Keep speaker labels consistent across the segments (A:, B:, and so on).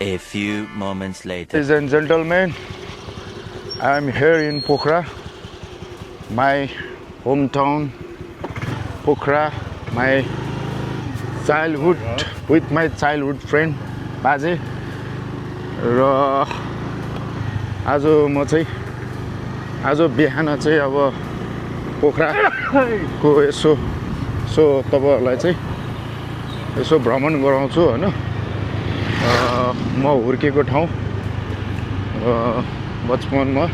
A: A few moments later.
B: Ladies and gentlemen, I am here in Pokhara, my hometown, Pokhara, my childhood, with my childhood friend, Baje. र आज म चाहिँ आज बिहान चाहिँ अब पोखराको यसो तपाईँहरूलाई चाहिँ यसो भ्रमण गराउँछु हैन। म हुर्केको ठाउँ बचपनमा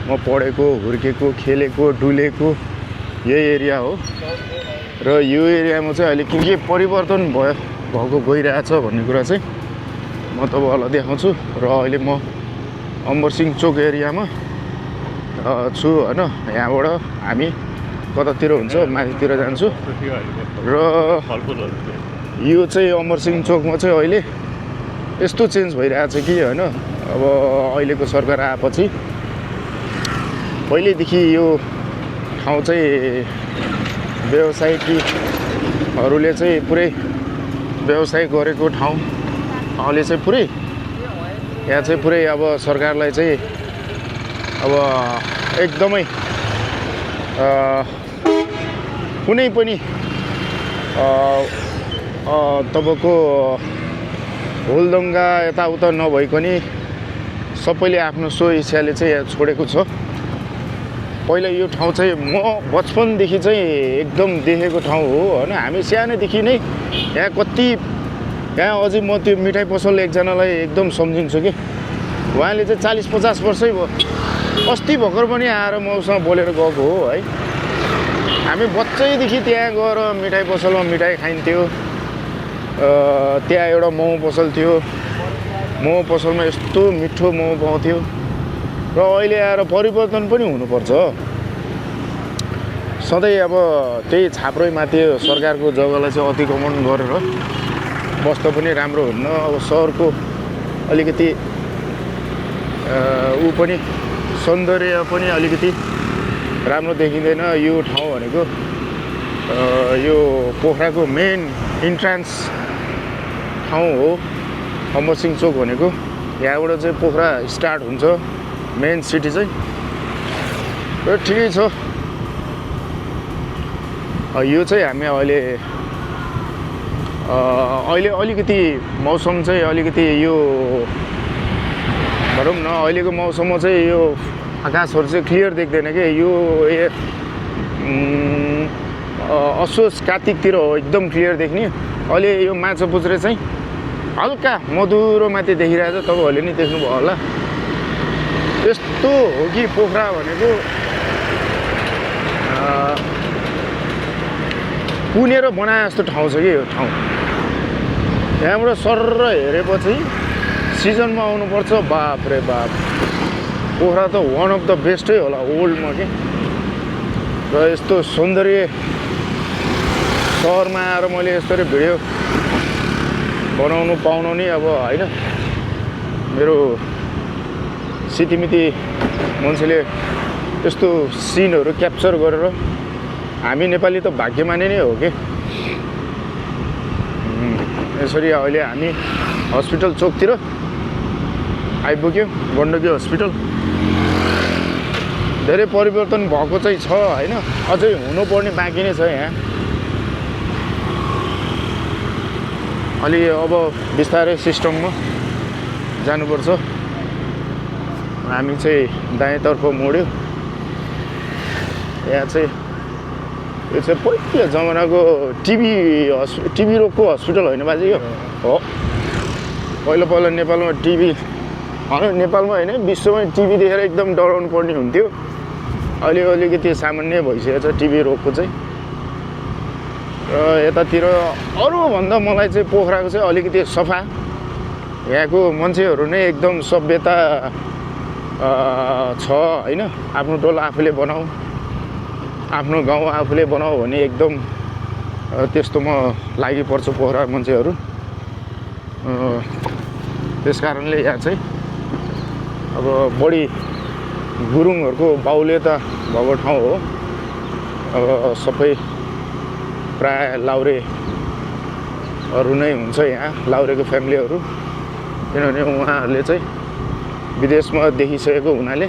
B: म पढेको हुर्केको खेलेको डुलेको यही एरिया हो र यो एरियामा चाहिँ अहिले के परिवर्तन भएको गइरहेछ भन्ने कुरा चाहिँ म तपाईँहरूलाई देखाउँछु। र अहिले म अमरसिंह चोक एरियामा छु हैन। यहाँबाट हामी कतातिर हुन्छ माथितिर जान्छु र यो चाहिँ अमरसिंह चोकमा चाहिँ अहिले यस्तो चेन्ज भइरहेछ कि हैन। अब अहिलेको सरकार आएपछि पहिलेदेखि यो ठाउँ चाहिँ व्यवसायिकहरूले चाहिँ पुरै व्यवसाय गरेको ठाउँ अहिले चाहिँ पुरै यहाँ चाहिँ पुरै अब सरकारलाई चाहिँ अब एकदमै कुनै पनि तपाईँको हुलदङ्गा यताउता नभइकन सबैले आफ्नो सो इच्छाले चाहिँ यहाँ छोडेको छ। पहिला यो ठाउँ चाहिँ म बचपनदेखि चाहिँ एकदम देखेको ठाउँ हो हैन। हामी सानैदेखि नै यहाँ कति यहाँ अझै म त्यो मिठाई पसल एकजनालाई एकदम सम्झिन्छु कि उहाँले चाहिँ 40-50 वर्षै भयो। अस्ति भर्खर पनि आएर मसँग बोलेर गएको हो है। हामी बच्चैदेखि त्यहाँ गएर मिठाई पसलमा मिठाई खाइन्थ्यो। त्यहाँ एउटा मोमो पसल थियो। मोमो पसलमा यस्तो मिठो मोमो पाउँथ्यो र अहिले आएर परिवर्तन पनि हुनुपर्छ। सधैँ अब त्यही छाप्रै माथि सरकारको जग्गालाई चाहिँ अतिक्रमण गरेर बस्दा पनि राम्रो हुन्न। अब सहरको अलिकति ऊ पनि सौन्दर्य पनि अलिकति राम्रो देखिँदैन। यो ठाउँ भनेको यो पोखराको मेन इन्ट्रान्स ठाउँ हो अमरसिंह चोक भनेको। यहाँबाट चाहिँ पोखरा स्टार्ट हुन्छ मेन सिटी चाहिँ र ठिकै छ। यो चाहिँ हामी अहिले अलिकति मौसम चाहिँ अलिकति यो भनौँ न अहिलेको मौसममा चाहिँ यो आकाशहरू चाहिँ क्लियर देख्दैन कि यो असोज कार्तिकतिर हो एकदम क्लियर देख्ने। अहिले यो माछा पुच्छ्रे चाहिँ हल्का मधुरो माथि देखिरहेछ। तपाईँहरूले नि देख्नुभयो होला। यस्तो हो कि पोखरा भनेको पुनेर बनाए जस्तो ठाउँ छ कि यो ठाउँ। यहाँबाट सर्र हेरेपछि सिजनमा आउनुपर्छ। बाप रे बाप, पोखरा त वान अफ द बेस्टै होला ओल्डमा के। र यस्तो सौन्दर्य सहरमा आएर मैले यस्तरी भिडियो बनाउनु पाउनु नि अब होइन मेरो सितिमिति मान्छेले यस्तो सिनहरू क्याप्चर गरेर हामी नेपाली त भाग्यमानी नै हो कि। यसरी अहिले हामी हस्पिटल चोकतिर आइपुग्यौँ। गण्डकी हस्पिटल धेरै परिवर्तन भएको चाहिँ छ होइन। अझै हुनुपर्ने बाँकी नै छ। यहाँ अलि अब बिस्तारै सिस्टममा जानुपर्छ। हामी चाहिँ दायाँतर्फ मोड्यो। यहाँ चाहिँ यो चाहिँ पहिलो जमानाको टिभी रोगको हस्पिटल होइन बाजे यो हो। पहिला नेपालमा टिभी नेपालमा होइन विश्वमै टिभी देखेर एकदम डराउनु पर्ने हुन्थ्यो। अहिले अलिकति सामान्य भइसकेको छ टिभी रोगको चाहिँ। र यतातिर अरूभन्दा मलाई चाहिँ पोखराको चाहिँ अलिकति सफा। यहाँको मान्छेहरू नै एकदम सभ्यता छ होइन। आफ्नो टोल आफूले बनाऊ, आफ्नो गाउँ आफूले बनाऊ भने एकदम त्यस्तोमा लागि पर्छ पोखरा मान्छेहरू। त्यस कारणले यहाँ चाहिँ अब बढी गुरुङहरूको बाहुल्यता भएको ठाउँ हो। अब सबै प्राय लाउरेहरू नै हुन्छ यहाँ, लाउरेको फ्यामिलीहरू। किनभने उहाँहरूले चाहिँ विदेशमा देखिसकेको हुनाले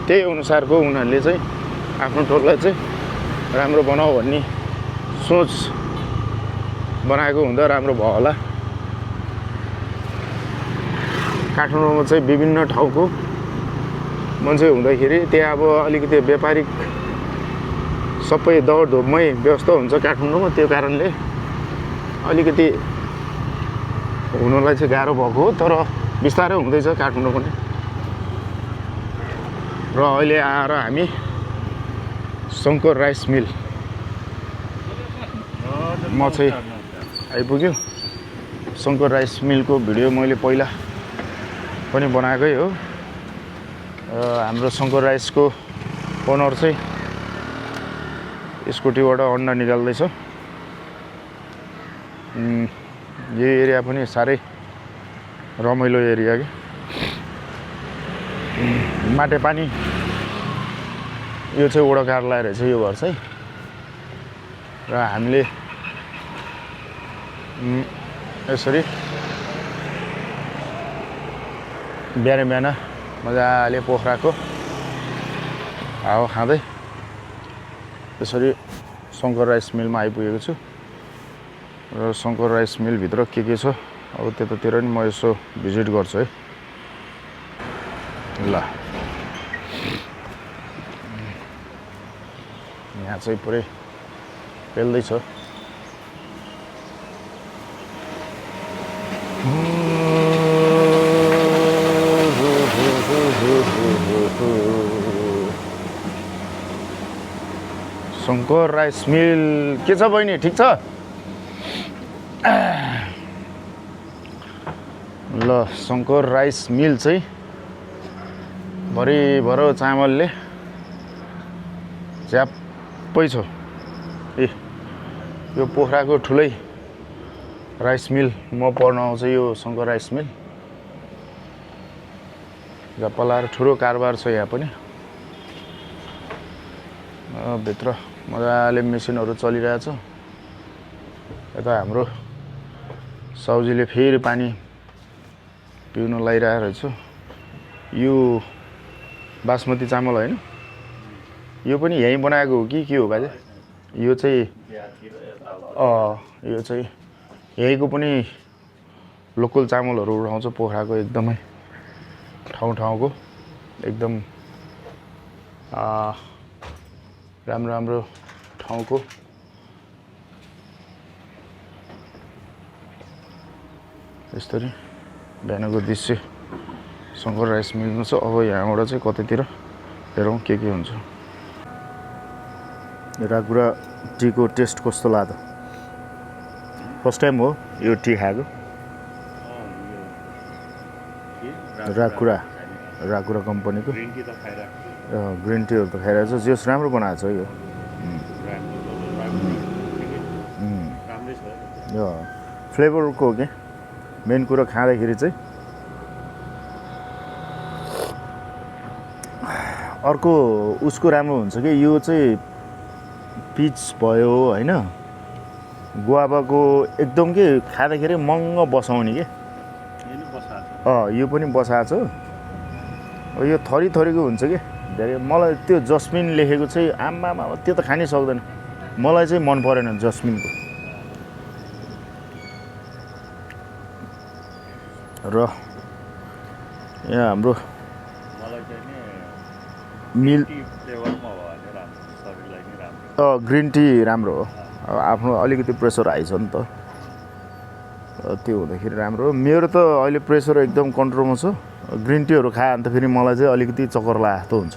B: त्यही अनुसारको उनीहरूले चाहिँ आफ्नो टोललाई चाहिँ राम्रो बनाऊ भन्ने सोच बनाएको हुँदा राम्रो भयो होला। काठमाडौँमा चाहिँ विभिन्न ठाउँको मान्छे हुँदाखेरि त्यहाँ अब अलिकति व्यापारिक सबै दौडधुपमै व्यस्त हुन्छ काठमाडौँमा, त्यो कारणले अलिकति हुनलाई चाहिँ गाह्रो भएको हो। तर बिस्तारै हुँदैछ काठमाडौँ पनि। र अहिले आएर हामी शङ्कर राइस मिल म चाहिँ आइपुग्यो। शङ्कर राइस मिलको भिडियो मैले पहिला पनि बनाएकै हो। हाम्रो शङ्कर राइसको ओनर चाहिँ स्कुटीबाट अन्डा निकाल्दैछ। यो एरिया पनि साह्रै रमाइलो एरिया के। माटे पानी यो चाहिँ वडा कार्यालय रहेछ यो घर चाहिँ। र हामीले यसरी बिहान बिहान मजाले पोखराको हावा खाँदै यसरी शङ्कर राइस मिलमा आइपुगेको छु। र शङ्कर राइस मिलभित्र के छ अब त्यतातिर नि म यसो भिजिट गर्छु है। ल यहाँ चाहिँ पुरै पेल्दैछ। शङ्कर राइस मिल के छ बहिनी, ठिक छ? ल शङ्कर राइस मिल चाहिँ भरिभर चामलले झ्याप्पै छ। ए यो पोखराको ठुलै राइस मिल म पढ्न आउँछ यो शङ्कर राइस मिल। झ्याप्प लाएर ठुलो कारोबार छ यहाँ पनि। भित्र मजाले मेसिनहरू चलिरहेछ। यता हाम्रो साउजीले फेरि पानी पिउन लागिरहेको रहेछ। यो बासमती चामल होइन? यो पनि यहीँ बनाएको हो कि के हो बाजे? यो चाहिँ यो चाहिँ यहीँको पनि लोकल चामलहरू उठाउँछ पोखराको एकदमै ठाउँ ठाउँको एकदम राम्रो राम्रो ठाउँको। यसरी बिहानको दृश्य शङ्कर राइस मिलमा छ। अब यहाँबाट चाहिँ कतैतिर हेरौँ के हुन्छ। रागुरा टीको टेस्ट कस्तो लाग्यो? फर्स्ट टाइम हो यो टी खाएको। रागुरा कम्पनीको ग्रिन टीहरू त खाइरहेको छ। जस राम्रो बनाएको छ यो। फ्लेभरको हो क्या मेन कुरो। खाँदाखेरि चाहिँ अर्को उसको राम्रो हुन्छ कि यो चाहिँ पिच भयो होइन, गुवाबाको एकदम के खाँदाखेरि महँगो बसाउने के। यो पनि बसाएको छ। यो थरी थरीको हुन्छ कि धेरै। मलाई त्यो जस्मिन लेखेको चाहिँ आम्मामा त्यो त खानै सक्दैन। मलाई चाहिँ मन परेन जस्मिनको। र यहाँ हाम्रो मिल ग्रिन टी राम्रो हो। अब आफ्नो अलिकति प्रेसर हाई छ नि त, त्यो हुँदाखेरि राम्रो हो। मेरो त अहिले प्रेसर एकदम कन्ट्रोलमा छ। ग्रिन टीहरू खायो भने त फेरि मलाई चाहिँ अलिकति चक्कर लाग्यो जस्तो हुन्छ।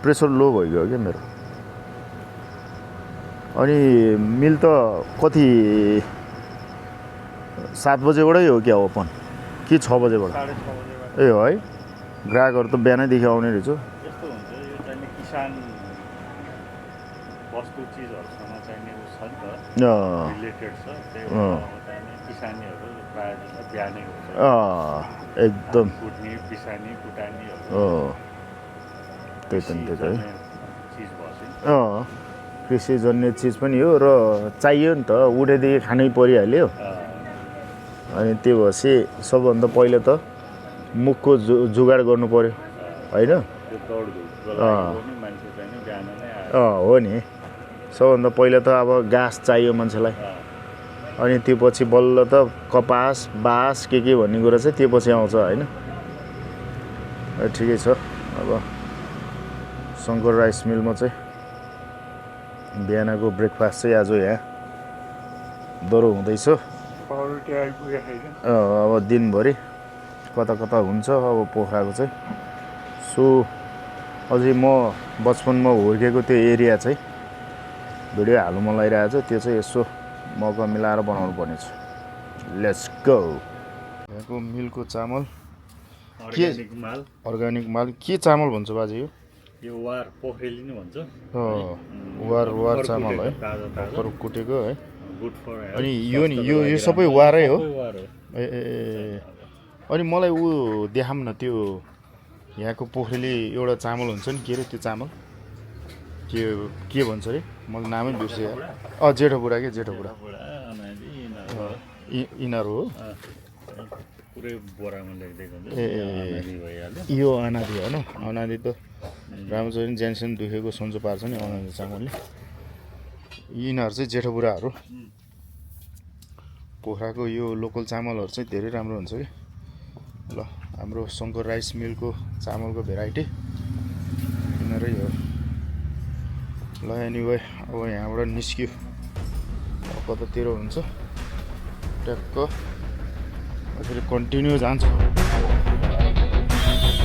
B: प्रेसर लो भइगयो क्या मेरो। अनि मिल त कति 7 बजेबाटै हो क्या ओपन कि 6 बजेबाट? ए हो है। ग्राहकहरू त बिहानैदेखि आउने रहेछ।
C: यस्तो हुन्छ यो चाहिँ किसान वस्तु चिजहरुसँग चाहिने छ नि त, रिलेटेड छ। त्यही भएर किसानीहरु प्राय जस्तो बिहानै हुन्छ।
B: एकदम
C: कुट्ने पिसानी कुटानीहरु
B: त्यही त नि त्यही है।
C: चिज भन्छ।
B: कृषिजन्य चिज पनि हो र चाहियो नि त। उठेदेखि खानै परिहाल्यो। अनि त्यो भएपछि सबभन्दा पहिला त मुखको जुगाड गर्नु पर्यो होइन
C: त्यो दौडधुपको लागि पनि मान्छे चाहिँ बिहान नै आयो
B: हो नि सबभन्दा पहिला त अब घाँस चाहियो मान्छेलाई अनि त्यो पछि बल्ल त कपास बाँस के भन्ने कुरा चाहिँ त्यो पछि आउँछ होइन ठिकै छ अब शङ्कर राइस मिलमा चाहिँ बिहानको ब्रेकफास्ट चाहिँ आज यहाँ दरो हुँदैछ
C: पाउरोटी आइपुग्यो होइन
B: अब दिनभरि कता कता हुन्छ अब पोखराको चाहिँ सो अझै म बचपनमा हुर्केको त्यो एरिया चाहिँ भिडियो हाल्नु मन लागिरहेको छ त्यो चाहिँ यसो मौका मिलाएर बनाउनु पर्ने छ लेट्स गो यहाँको मिलको चामल
C: अर्ग्यानिक माल
B: अर्ग्यानिक माल के चामल भन्छ बाजे
C: यो वार पोखरेली नै भन्छ
B: वार चामल है
C: ताजा ताजा
B: भर्खर कुटेको है
C: गुड फर
B: अनि यो नि यो सबै वारै हो
C: वार हो
B: ए अनि मलाई ऊ देखाम न त्यो यहाँको पोखरेली एउटा चामल हुन्छ नि के अरे त्यो चामल के भन्छ अरे मैले नामै बिर्सेँ जेठो बुढा के जेठो बुढा यिनीहरू हो
C: पुरै बोरामा लेखिदिएको हुन्छ
B: ए यो अनादि होइन अनादि त राम्रो छ नि ज्यानसेन दुखेको सन्चो पार्छ नि अनादि चामलले यिनीहरू चाहिँ जेठो बुढाहरू पोखराको यो लोकल चामलहरू चाहिँ धेरै राम्रो हुन्छ कि ल हाम्रो शङ्कर राइस मिलको चामलको भेराइटी यिनीहरू हो ल एनिवे अब यहाँबाट निस्क्यो कतातिर हुन्छ ट्याक्क फेरि कन्टिन्यू जान्छ